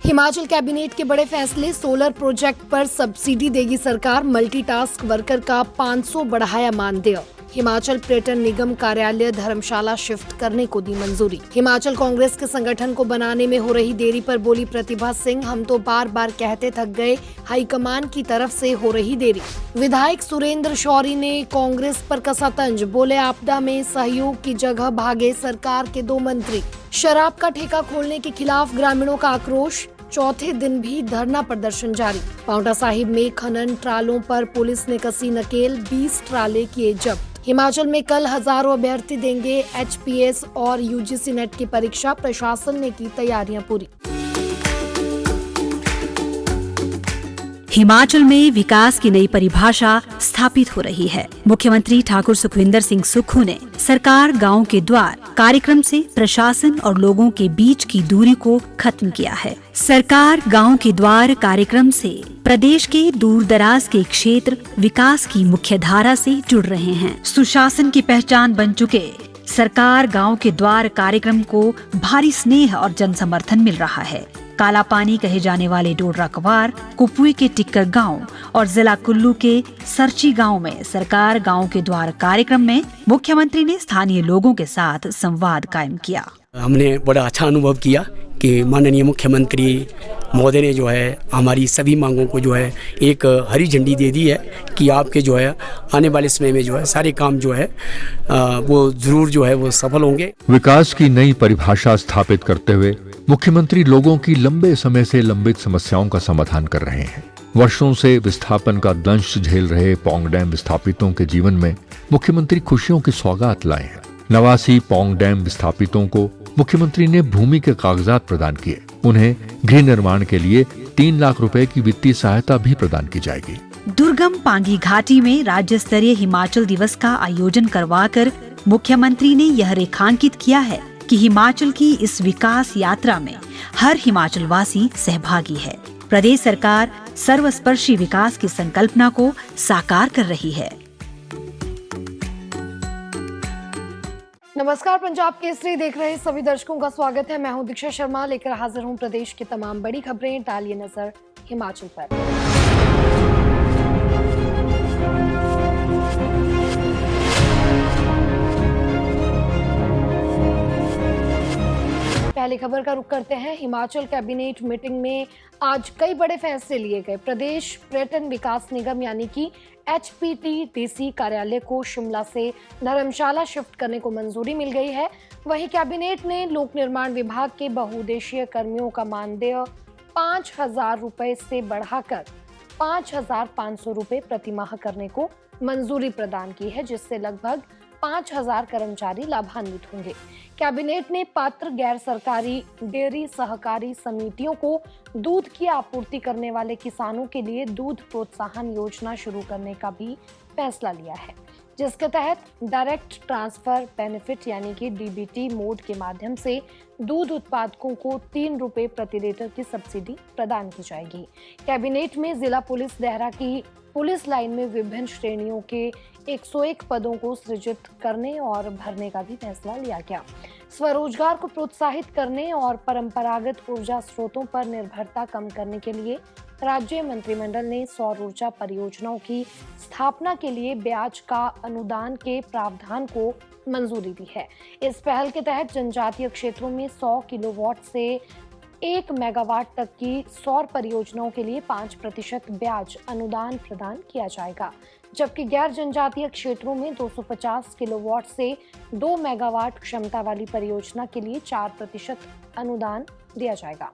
Himachal cabinet के बड़े फैसले, सोलर प्रोजेक्ट पर सब्सिडी देगी सरकार, मल्टीटास्क वर्कर का 500 बढ़ाया मानदेय। हिमाचल पर्यटन निगम कार्यालय धर्मशाला शिफ्ट करने को दी मंजूरी। हिमाचल कांग्रेस के संगठन को बनाने में हो रही देरी पर बोली प्रतिभा सिंह, हम तो बार बार कहते थक गए, हाईकमान की तरफ से हो रही देरी। विधायक सुरेंद्र शौरी ने कांग्रेस पर कसा तंज, बोले आपदा में सहयोग की जगह भागे सरकार के 2 मंत्री। शराब का ठेका खोलने के खिलाफ ग्रामीणों का आक्रोश, चौथे दिन भी धरना प्रदर्शन जारी। पांवटा साहिब में खनन ट्रालों पर पुलिस ने कसी नकेल, 20 ट्राले किए जब्त। हिमाचल में कल हजारों अभ्यर्थी देंगे HPS और UGC नेट की परीक्षा, प्रशासन ने की तैयारियां पूरी। हिमाचल में विकास की नई परिभाषा स्थापित हो रही है। मुख्यमंत्री ठाकुर सुखविंदर सिंह सुक्खू ने सरकार गांव के द्वार कार्यक्रम से प्रशासन और लोगों के बीच की दूरी को खत्म किया है। सरकार गांव के द्वार कार्यक्रम से प्रदेश के दूर दराज के क्षेत्र विकास की मुख्य धारा से जुड़ रहे हैं। सुशासन की पहचान बन चुके सरकार गांव के द्वार कार्यक्रम को भारी स्नेह और जन समर्थन मिल रहा है। काला पानी कहे जाने वाले डोडरा कवार, कुपुई के टिक्कर गांव और जिला कुल्लू के सरची गांव में सरकार गांव के द्वार कार्यक्रम में मुख्यमंत्री ने स्थानीय लोगों के साथ संवाद कायम किया। हमने बड़ा अच्छा अनुभव किया कि माननीय मुख्यमंत्री महोदय ने जो है हमारी सभी मांगों को जो है एक हरी झंडी दे दी है कि आपके जो है आने वाले समय में जो है सारे काम जो है वो जरूर जो है वो सफल होंगे। विकास की नई परिभाषा स्थापित करते हुए मुख्यमंत्री लोगों की लंबे समय से लंबित समस्याओं का समाधान कर रहे हैं। वर्षों से विस्थापन का दंश झेल रहे पौंग डैम विस्थापितों के जीवन में मुख्यमंत्री खुशियों की सौगात लाए हैं। 89 पौंग डैम विस्थापितों को मुख्यमंत्री ने भूमि के कागजात प्रदान किए। उन्हें गृह निर्माण के लिए 3 लाख रुपए की वित्तीय सहायता भी प्रदान की जाएगी। दुर्गम पांगी घाटी में राज्य स्तरीय हिमाचल दिवस का आयोजन करवाकर मुख्यमंत्री ने यह रेखांकित किया है कि हिमाचल की इस विकास यात्रा में हर हिमाचल वासी सहभागी है। प्रदेश सरकार सर्वस्पर्शी विकास की संकल्पना को साकार कर रही है। नमस्कार, पंजाब केसरी देख रहे सभी दर्शकों का स्वागत है। मैं हूं दीक्षा शर्मा, लेकर हाजिर हूं प्रदेश की तमाम बड़ी खबरें। डालिए नजर हिमाचल पर। पहली खबर का रुख करते हैं। हिमाचल कैबिनेट मीटिंग में आज कई बड़े फैसले लिए गए। प्रदेश पर्यटन विकास निगम यानी कि HPTDC कार्यालय को शिमला से धर्मशाला शिफ्ट करने को मंजूरी मिल गई है। वहीं कैबिनेट ने लोक निर्माण विभाग के बहुउद्देशीय कर्मियों का मानदेय 5,000 रुपए से बढ़ाकर 5,500 रुपए प्रतिमाह करने को मंजूरी प्रदान की है, जिससे लगभग 5,000 कर्मचारी लाभान्वित होंगे। कैबिनेट ने पात्र गैर सरकारी डेयरी सहकारी समितियों को दूध की आपूर्ति करने वाले किसानों के लिए दूध प्रोत्साहन योजना शुरू करने का भी फैसला लिया है, जिसके तहत डायरेक्ट ट्रांसफर बेनिफिट यानी कि DBT मोड के माध्यम से दूध उत्पादकों को 3 रुपए प्रति लीटर की सब्सिडी प्रदान की जाएगी। कैबिनेट में जिला पुलिस देहरा की पुलिस लाइन में विभिन्न श्रेणियों के 101 पदों को सृजित करने और भरने का भी फैसला लिया गया। स्वरोजगार को प्रोत्साहित करने और परंपरागत ऊर्जा स्रोतों पर निर्भरता कम करने के लिए राज्य मंत्रिमंडल ने सौर ऊर्जा परियोजनाओं की स्थापना के लिए ब्याज का अनुदान के प्रावधान को मंजूरी दी है। इस पहल के तहत जनजातीय क्षेत्रों में 100 किलोवाट से 1 मेगावाट तक की सौर परियोजनाओं के लिए 5% ब्याज अनुदान प्रदान किया जाएगा, जबकि गैर जनजातीय क्षेत्रों में 250 किलोवाट से 2 मेगावाट क्षमता वाली परियोजना के लिए 4% अनुदान दिया जाएगा।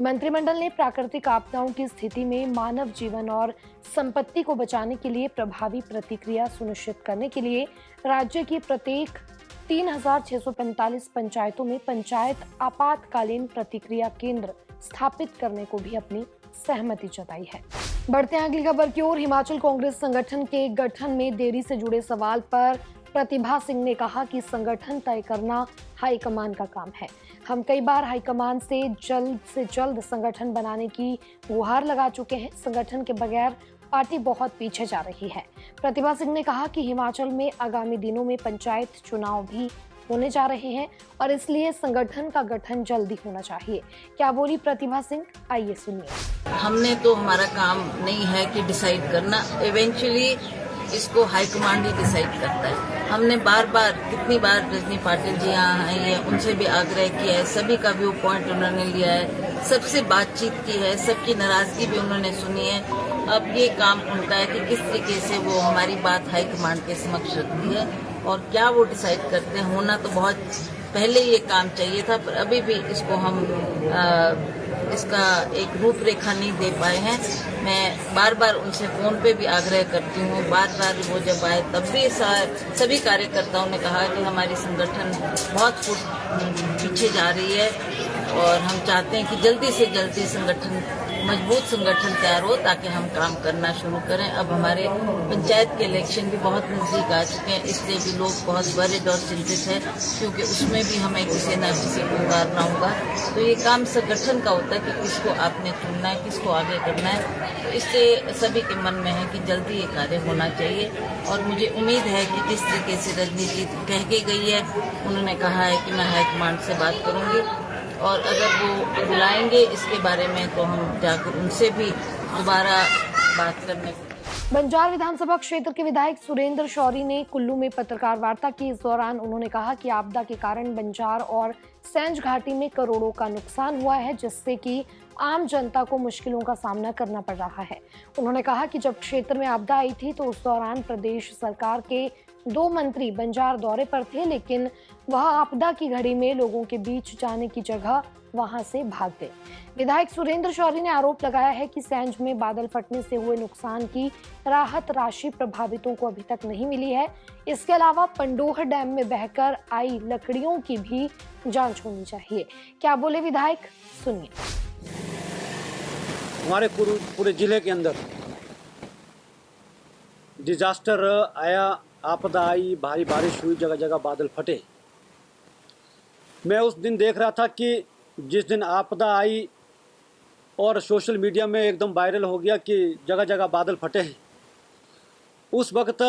मंत्रिमंडल ने प्राकृतिक आपदाओं की स्थिति में मानव जीवन और संपत्ति को बचाने के लिए प्रभावी प्रतिक्रिया सुनिश्चित करने के लिए राज्य की प्रत्येक 3,645 पंचायतों में पंचायत आपातकालीन प्रतिक्रिया केंद्र स्थापित करने को भी अपनी सहमति जताई है। बढ़ते हैं अगली खबर की ओर। हिमाचल कांग्रेस संगठन के गठन में देरी से जुड़े सवाल पर प्रतिभा सिंह ने कहा कि संगठन तय करना हाईकमान का काम है। हम कई बार हाईकमान से जल्द संगठन बनाने की गुहार लगा चुके हैं। संगठन के बगैर पार्टी बहुत पीछे जा रही है। प्रतिभा सिंह ने कहा कि हिमाचल में आगामी दिनों में पंचायत चुनाव भी होने जा रहे हैं और इसलिए संगठन का गठन जल्दी होना चाहिए। क्या बोली प्रतिभा सिंह, आइए सुनिए। हमने तो हमारा काम नहीं है कि डिसाइड करना, इवेंचुअली इसको हाईकमांड ही डिसाइड करता है। हमने बार बार कितनी बार रजनी पाटिल जी यहाँ आई है, उनसे भी आग्रह किया है, सभी का व्यू पॉइंट उन्होंने लिया है, सबसे बातचीत की है, सबकी नाराजगी भी उन्होंने सुनी है। अब ये काम उनका है कि किस तरीके से वो हमारी बात हाईकमांड के समक्ष रखती है और क्या वो डिसाइड करते हैं। होना तो बहुत पहले ये काम चाहिए था, पर अभी भी इसको हम इसका एक रूपरेखा नहीं दे पाए हैं। मैं बार बार उनसे फोन पे भी आग्रह करती हूँ, बार बार वो जब आए तब भी सभी कार्यकर्ताओं ने कहा कि हमारी संगठन बहुत फुट पीछे जा रही है और हम चाहते हैं कि जल्दी से जल्दी मजबूत संगठन तैयार हो ताकि हम काम करना शुरू करें। अब हमारे पंचायत के इलेक्शन भी बहुत नजदीक आ चुके हैं, इसलिए भी लोग बहुत वरिड और चिंतित हैं, क्योंकि उसमें भी हमें किसी न किसी को उतारना होगा। तो ये काम संगठन का होता है कि किसको आपने चुनना है, किसको आगे करना है। तो इससे सभी के मन में है कि जल्दी ये कार्य होना चाहिए और मुझे उम्मीद है कि जिस तरीके से रजनी जी कह के गई है, उन्होंने कहा है कि मैं हाईकमांड से बात करूंगी और अगर वो बुलाएंगे इसके बारे में तो हम जाकर उनसे भी दोबारा बात करने को। बंजार विधानसभा क्षेत्र के विधायक सुरेंद्र शौरी ने कुल्लू में पत्रकार वार्ता की। इस दौरान उन्होंने कहा कि आपदा के कारण बंजार और सैंज घाटी में करोड़ों का नुकसान हुआ है, जिससे कि आम जनता को मुश्किलों का सामना करना पड़ रहा है। उन्होंने कहा कि जब क्षेत्र में आपदा आई थी तो उस दौरान प्रदेश सरकार के 2 मंत्री बंजार दौरे पर थे, लेकिन वह आपदा की घड़ी में लोगों के बीच जाने की जगह वहां से भाग गए। विधायक सुरेंद्र शौरी ने आरोप लगाया है कि सैंज में बादल फटने से हुए नुकसान की राहत राशि प्रभावितों को अभी तक नहीं मिली है। इसके अलावा पंडोह डैम में बहकर आई लकड़ियों की भी जांच होनी चाहिए। क्या बोले विधायक, सुनिए। हमारे पूरे जिले के अंदर डिजास्टर आया, आपदा आई, भारी बारिश हुई, जगह जगह बादल फटे। मैं उस दिन देख रहा था कि जिस दिन आपदा आई और सोशल मीडिया में एकदम वायरल हो गया कि जगह जगह बादल फटे हैं, उस वक्त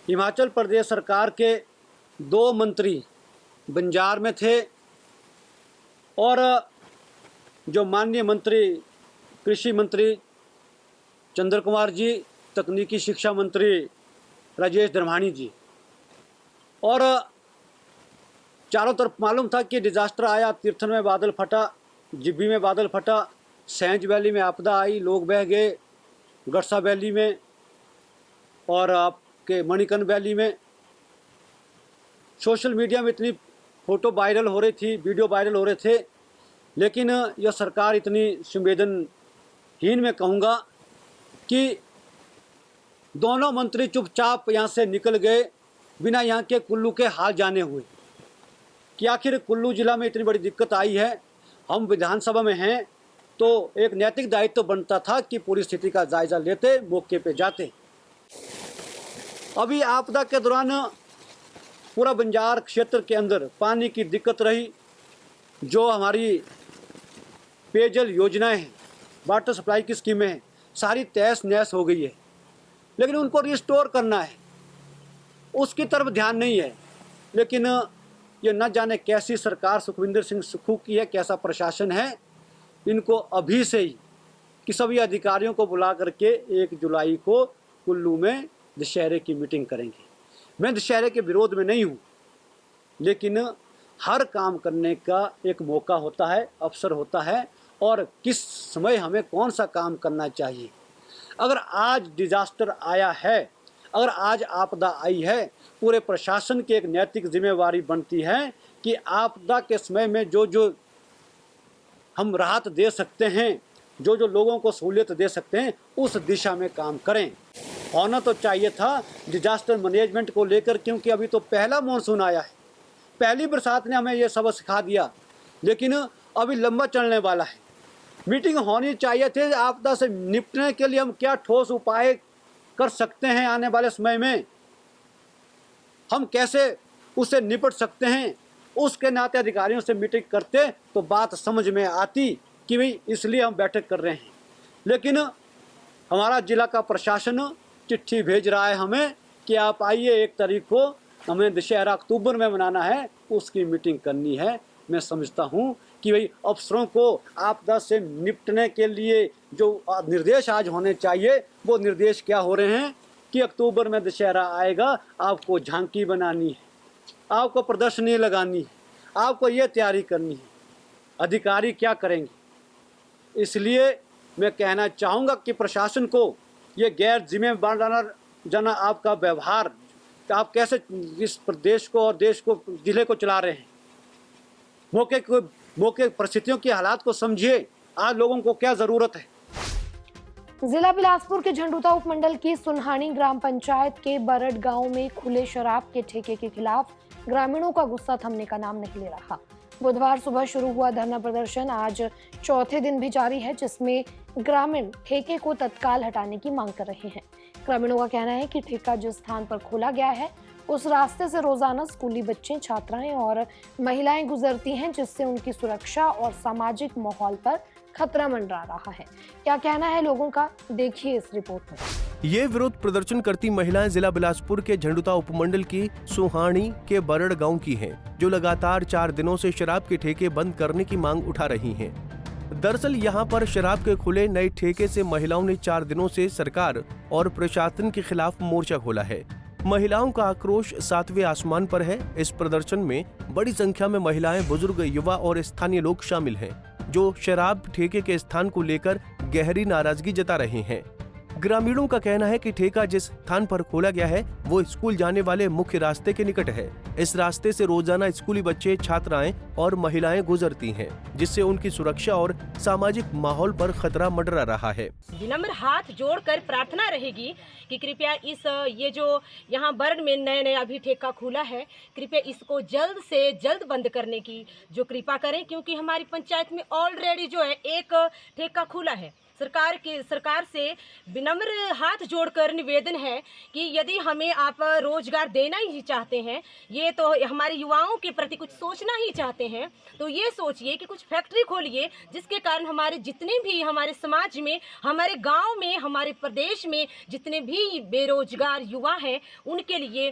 हिमाचल प्रदेश सरकार के 2 मंत्री बंजार में थे और जो माननीय मंत्री कृषि मंत्री चंद्र कुमार जी, तकनीकी शिक्षा मंत्री राजेश धर्माणी जी, और चारों तरफ मालूम था कि डिजास्टर आया। तीर्थन में बादल फटा, जिब्बी में बादल फटा, सैंज वैली में आपदा आई, लोग बह गए, गड़सा वैली में और आपके मणिकर्ण वैली में। सोशल मीडिया में इतनी फ़ोटो वायरल हो रही थी, वीडियो वायरल हो रहे थे, लेकिन यह सरकार इतनी संवेदनहीन मैं कहूँगा कि दोनों मंत्री चुपचाप यहाँ से निकल गए बिना यहाँ के कुल्लू के हाल जाने हुए कि आखिर कुल्लू जिला में इतनी बड़ी दिक्कत आई है। हम विधानसभा में हैं तो एक नैतिक दायित्व तो बनता था कि पूरी स्थिति का जायजा लेते, मौके पे जाते। अभी आपदा के दौरान पूरा बंजार क्षेत्र के अंदर पानी की दिक्कत रही। जो हमारी पेयजल योजनाएं हैं, वाटर सप्लाई की स्कीमें हैं, सारी तहस नहस हो गई है, लेकिन उनको रिस्टोर करना है, उसकी तरफ ध्यान नहीं है। लेकिन ये न जाने कैसी सरकार सुखविंदर सिंह सुक्खू की है, कैसा प्रशासन है। इनको अभी से ही कि सभी अधिकारियों को बुला करके 1 जुलाई को कुल्लू में दशहरे की मीटिंग करेंगे। मैं दशहरे के विरोध में नहीं हूँ, लेकिन हर काम करने का एक मौका होता है, अवसर होता है, और किस समय हमें कौन सा काम करना चाहिए। अगर आज डिजास्टर आया है, अगर आज आपदा आई है, पूरे प्रशासन की एक नैतिक जिम्मेवारी बनती है कि आपदा के समय में जो जो हम राहत दे सकते हैं, जो जो लोगों को सहूलियत दे सकते हैं, उस दिशा में काम करें। होना तो चाहिए था डिजास्टर मैनेजमेंट को लेकर, क्योंकि अभी तो पहला मॉनसून आया है, पहली बरसात ने हमें ये सबक सिखा दिया, लेकिन अभी लंबा चलने वाला है। मीटिंग होनी चाहिए थी आपदा से निपटने के लिए हम क्या ठोस उपाय कर सकते हैं, आने वाले समय में हम कैसे उससे निपट सकते हैं। उसके नाते अधिकारियों से मीटिंग करते तो बात समझ में आती कि भाई इसलिए हम बैठक कर रहे हैं। लेकिन हमारा जिला का प्रशासन चिट्ठी भेज रहा है हमें कि आप आइए, 1 तारीख को हमें दशहरा अक्टूबर में मनाना है, उसकी मीटिंग करनी है। मैं समझता हूँ कि भाई अफसरों को आपदा से निपटने के लिए जो निर्देश आज होने चाहिए वो निर्देश क्या हो रहे हैं कि अक्टूबर में दशहरा आएगा, आपको झांकी बनानी है, आपको प्रदर्शनी लगानी है, आपको ये तैयारी करनी है। अधिकारी क्या करेंगे? इसलिए मैं कहना चाहूँगा कि प्रशासन को ये गैर जिम्मेदार जना आपका व्यवहार, आप कैसे इस प्रदेश को और देश को, जिले को चला रहे हैं। मौके परिस्थितियों के हालात को समझिए, आज लोगों को क्या ज़रूरत है। जिला बिलासपुर के झंडूता उपमंडल की सुनहानी ग्राम पंचायत के बरड गांव में खुले शराब के ठेके के खिलाफ ग्रामीणों का गुस्सा थमने का नाम नहीं ले रहा। बुधवार सुबह शुरू हुआ धरना प्रदर्शन आज चौथे दिन भी जारी है, जिसमें ग्रामीण ठेके को तत्काल हटाने की मांग कर रहे हैं। ग्रामीणों का कहना है कि ठेका जिस स्थान पर खोला गया है उस रास्ते से रोजाना स्कूली बच्चे, छात्राएं और महिलाएं गुजरती हैं, जिससे उनकी सुरक्षा और सामाजिक माहौल पर खतरा मंडरा रहा है। क्या कहना है लोगों का, देखिए इस रिपोर्ट में। ये विरोध प्रदर्शन करती महिलाएं जिला बिलासपुर के झंडूता उपमंडल की सुहानी के बरड़ गांव की हैं, जो लगातार 4 दिनों से शराब के ठेके बंद करने की मांग उठा रही हैं। दरअसल यहां पर शराब के खुले नए ठेके से महिलाओं ने 4 दिनों से सरकार और प्रशासन के खिलाफ मोर्चा खोला है। महिलाओं का आक्रोश 7वें आसमान पर है। इस प्रदर्शन में बड़ी संख्या में महिलाएं, बुजुर्ग, युवा और स्थानीय लोग शामिल हैं, जो शराब ठेके के स्थान को लेकर गहरी नाराजगी जता रहे हैं। ग्रामीणों का कहना है कि ठेका जिस स्थान पर खोला गया है वो स्कूल जाने वाले मुख्य रास्ते के निकट है। इस रास्ते से रोजाना स्कूली बच्चे, छात्राएं और महिलाएं गुजरती हैं, जिससे उनकी सुरक्षा और सामाजिक माहौल पर खतरा मंडरा रहा है। विनम्र हाथ जोड़कर प्रार्थना रहेगी कि कृपया ये जो यहाँ बरड में नए अभी ठेका खुला है, कृपया इसको जल्द से जल्द बंद करने की जो कृपा करें, क्योंकि हमारी पंचायत में ऑलरेडी जो है एक ठेका खुला है। सरकार से विनम्र हाथ जोड़कर निवेदन है कि यदि हमें आप रोजगार देना ही चाहते हैं, ये तो हमारे युवाओं के प्रति कुछ सोचना ही चाहते हैं, तो ये सोचिए कि कुछ फैक्ट्री खोलिए, जिसके कारण हमारे जितने भी हमारे समाज में, हमारे गांव में, हमारे प्रदेश में जितने भी बेरोजगार युवा हैं, उनके लिए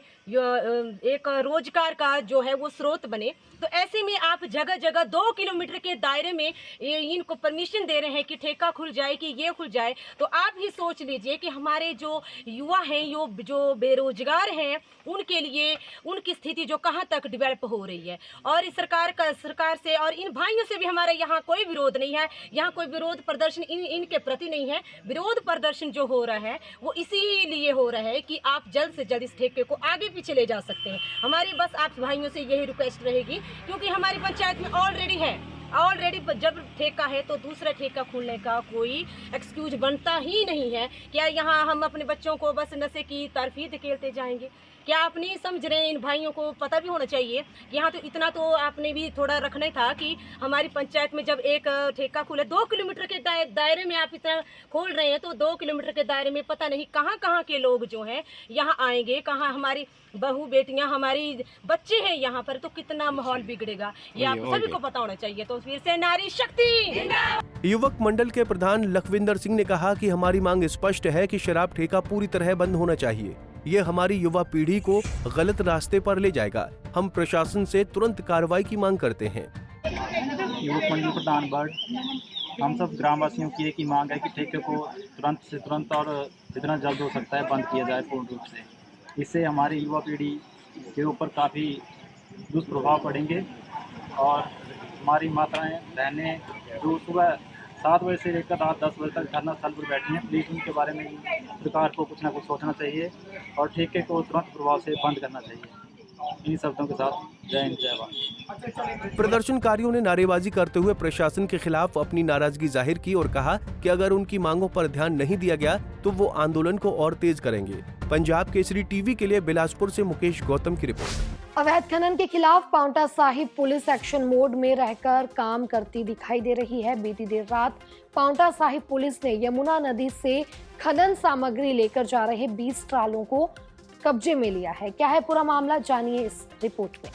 एक रोजगार का जो है वो स्रोत बने। तो ऐसे में आप जगह जगह 2 किलोमीटर के दायरे में इनको परमिशन दे रहे हैं कि ठेका खुल जाए, कि ये खुल जाए। तो आप ही सोच लीजिए कि हमारे जो युवा हैं, जो बेरोजगार हैं, उनके लिए उनकी स्थिति जो कहाँ तक डेवलप हो रही है। और इस सरकार से और इन भाइयों से भी हमारा यहाँ कोई विरोध नहीं है, यहाँ कोई विरोध प्रदर्शन इनके प्रति नहीं है। विरोध प्रदर्शन जो हो रहा है वो इसीलिए हो रहा है कि आप जल्द से जल्द इस ठेके को आगे पीछे ले जा सकते हैं। हमारी बस आप भाइयों से यही रिक्वेस्ट रहेगी, क्योंकि हमारी पंचायत में ऑलरेडी जब ठेका है तो दूसरा ठेका खोलने का कोई एक्सक्यूज बनता ही नहीं है। क्या यहाँ हम अपने बच्चों को बस नशे की तरफ ही धकेलते जाएंगे? क्या आप नहीं समझ रहे हैं? इन भाइयों को पता भी होना चाहिए कि यहाँ तो इतना तो आपने भी थोड़ा रखना ही था कि हमारी पंचायत में जब एक ठेका खुले 2 किलोमीटर के दायरे में आप इतना खोल रहे हैं, तो 2 किलोमीटर के दायरे में पता नहीं कहाँ के लोग जो हैं यहाँ आएंगे, कहाँ हमारी बहू बेटियाँ, हमारी बच्चे हैं यहाँ पर, तो कितना माहौल बिगड़ेगा, ये आप सभी को पता होना चाहिए। तो फिर से नारी शक्ति। युवक मंडल के प्रधान लखविंदर सिंह ने कहा कि हमारी मांग स्पष्ट है कि शराब ठेका पूरी तरह बंद होना चाहिए। ये हमारी युवा पीढ़ी को गलत रास्ते पर ले जाएगा। हम प्रशासन से तुरंत कार्रवाई की मांग करते हैं। युवक मंडल प्रधान बर्ड, हम सब ग्रामवासियों की एक ही मांग है कि ठेके को तुरंत से तुरंत और जितना जल्द हो सकता है बंद किया जाए पूर्ण रूप से। इससे हमारी युवा पीढ़ी के ऊपर काफ़ी दुष्प्रभाव पड़ेंगे और हमारी माताएं, बहनें जो सुबह 7 बजे से लेकर रात 10 बजे तक धरना स्थल पर बैठी हैं, प्लीज़ उनके बारे में सरकार को कुछ ना कुछ सोचना चाहिए और ठेके को तुरंत प्रभाव से बंद करना चाहिए। इन शब्दों के साथ जय हिंद, जय भारत। प्रदर्शनकारियों ने नारेबाजी करते हुए प्रशासन के खिलाफ अपनी नाराजगी जाहिर की और कहा कि अगर उनकी मांगों पर ध्यान नहीं दिया गया तो वो आंदोलन को और तेज करेंगे। पंजाब केसरी टीवी के लिए बिलासपुर से मुकेश गौतम की रिपोर्ट। अवैध खनन के खिलाफ Paonta Sahib police action mode में रहकर काम करती दिखाई दे रही है। बीती देर रात पांवटा साहिब पुलिस ने यमुना नदी से खनन सामग्री लेकर जा रहे 20 ट्रालों को कब्जे में लिया है। क्या है पूरा मामला, जानिए इस रिपोर्ट में।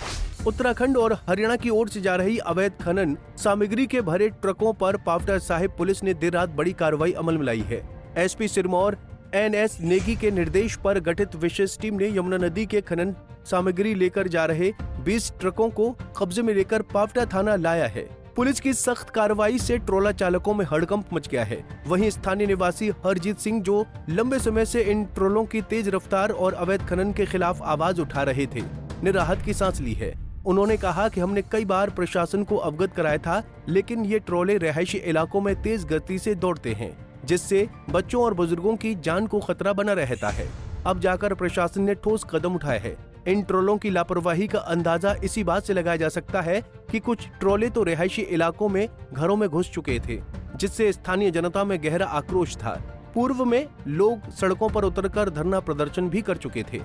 उत्तराखंड और हरियाणा की ओर से जा रही अवैध खनन सामग्री के भरे ट्रकों पर पांवटा साहिब पुलिस ने देर रात बड़ी कार्रवाई अमल में लाई है। एसपी सिरमौर NS नेगी के निर्देश पर गठित विशेष टीम ने यमुना नदी के खनन सामग्री लेकर जा रहे 20 ट्रकों को कब्जे में लेकर पावटा थाना लाया है। पुलिस की सख्त कार्रवाई से ट्रोला चालकों में हड़कंप मच गया है। वहीं स्थानीय निवासी हरजीत सिंह, जो लंबे समय से इन ट्रोलों की तेज रफ्तार और अवैध खनन के खिलाफ आवाज उठा रहे थे, ने राहत की सांस ली है। उन्होंने कहा कि हमने कई बार प्रशासन को अवगत कराया था, लेकिन ये ट्रोले रिहायशी इलाकों में तेज गति से दौड़ते हैं, जिससे बच्चों और बुजुर्गों की जान को खतरा बना रहता है। अब जाकर प्रशासन ने ठोस कदम उठाए हैं। इन ट्रोलों की लापरवाही का अंदाजा इसी बात से लगाया जा सकता है कि कुछ ट्रोले तो रिहायशी इलाकों में घरों में घुस चुके थे, जिससे स्थानीय जनता में गहरा आक्रोश था। पूर्व में लोग सड़कों पर उतरकर धरना प्रदर्शन भी कर चुके थे।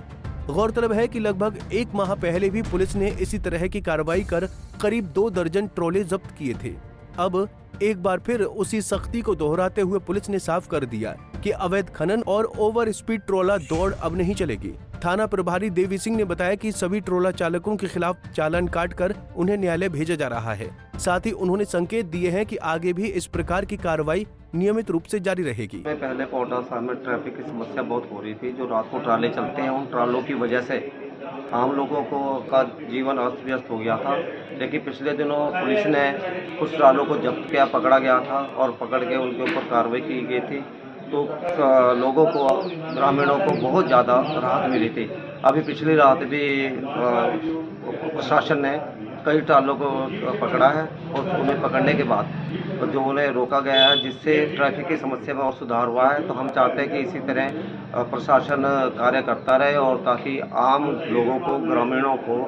गौरतलब है कि लगभग 1 माह पहले भी पुलिस ने इसी तरह की कार्रवाई कर करीब 2 दर्जन ट्रोले जब्त किए थे। अब एक बार फिर उसी सख्ती को दोहराते हुए पुलिस ने साफ कर दिया कि अवैध खनन और ओवर स्पीड ट्रोला दौड़ अब नहीं चलेगी। थाना प्रभारी देवी सिंह ने बताया कि सभी ट्रोला चालकों के खिलाफ चालान काटकर उन्हें न्यायालय भेजा जा रहा है। साथ ही उन्होंने संकेत दिए हैं कि आगे भी इस प्रकार की कार्रवाई नियमित रूप से जारी रहेगी। पहले पावटा साहब में ट्रैफिक की समस्या बहुत हो रही थी। जो रात को ट्राले चलते हैं, उन ट्रालों की वजह से आम लोगों का जीवन अस्त व्यस्त हो गया था। लेकिन पिछले दिनों पुलिस ने कुछ ट्रालों को जब्त किया, पकड़ा गया था और पकड़ के उनके ऊपर कार्रवाई की गई थी। तो लोगों को, ग्रामीणों को बहुत ज़्यादा राहत मिली थी। अभी पिछली रात भी प्रशासन ने कई ट्रालों को पकड़ा है और उन्हें पकड़ने के बाद जो उन्हें रोका गया है, जिससे ट्रैफिक की समस्या में और सुधार हुआ है। तो हम चाहते हैं कि इसी तरह प्रशासन कार्य करता रहे और ताकि आम लोगों को, ग्रामीणों को,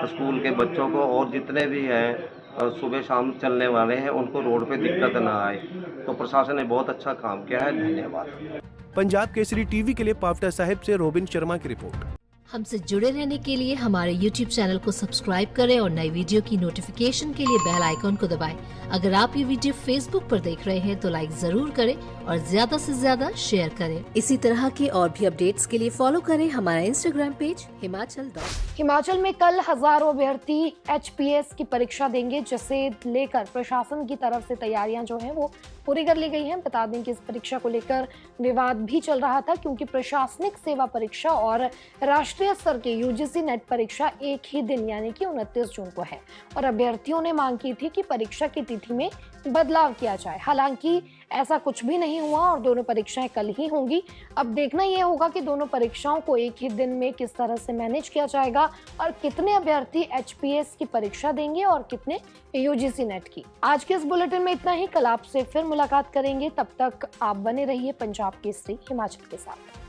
स्कूल के बच्चों को और जितने भी हैं सुबह शाम चलने वाले हैं, उनको रोड पे दिक्कत ना आए। तो प्रशासन ने बहुत अच्छा काम किया है। धन्यवाद। पंजाब केसरी टीवी के लिए पावटा साहिब से रोबिन शर्मा की रिपोर्ट। हमसे जुड़े रहने के लिए हमारे YouTube चैनल को सब्सक्राइब करें और नई वीडियो की नोटिफिकेशन के लिए बेल आइकॉन को दबाएं। अगर आप ये वीडियो Facebook पर देख रहे हैं तो लाइक जरूर करें और ज्यादा से ज्यादा शेयर करें। इसी तरह के और भी अपडेट्स के लिए फॉलो करें हमारा Instagram पेज हिमाचल में कल हजारों अभ्यर्थी HPS की परीक्षा देंगे, जिसे लेकर प्रशासन की तरफ से तैयारियां जो हैं वो पूरी कर ली गई हैं। बता दें कि इस परीक्षा को लेकर विवाद भी चल रहा था, क्योंकि प्रशासनिक सेवा परीक्षा और राष्ट्रीय स्तर की UGC नेट परीक्षा एक ही दिन यानी कि 29 जून को है और अभ्यर्थियों ने मांग की थी कि परीक्षा की तिथि में बदलाव किया जाए। हालांकि ऐसा कुछ भी नहीं हुआ और दोनों परीक्षाएं कल ही होंगी। अब देखना यह होगा कि दोनों परीक्षाओं को एक ही दिन में किस तरह से मैनेज किया जाएगा और कितने अभ्यर्थी HPS की परीक्षा देंगे और कितने UGC नेट की। आज के इस बुलेटिन में इतना ही। कल आपसे फिर मुलाकात करेंगे। तब तक आप बने रहिए पंजाब केसरी हिमाचल के साथ।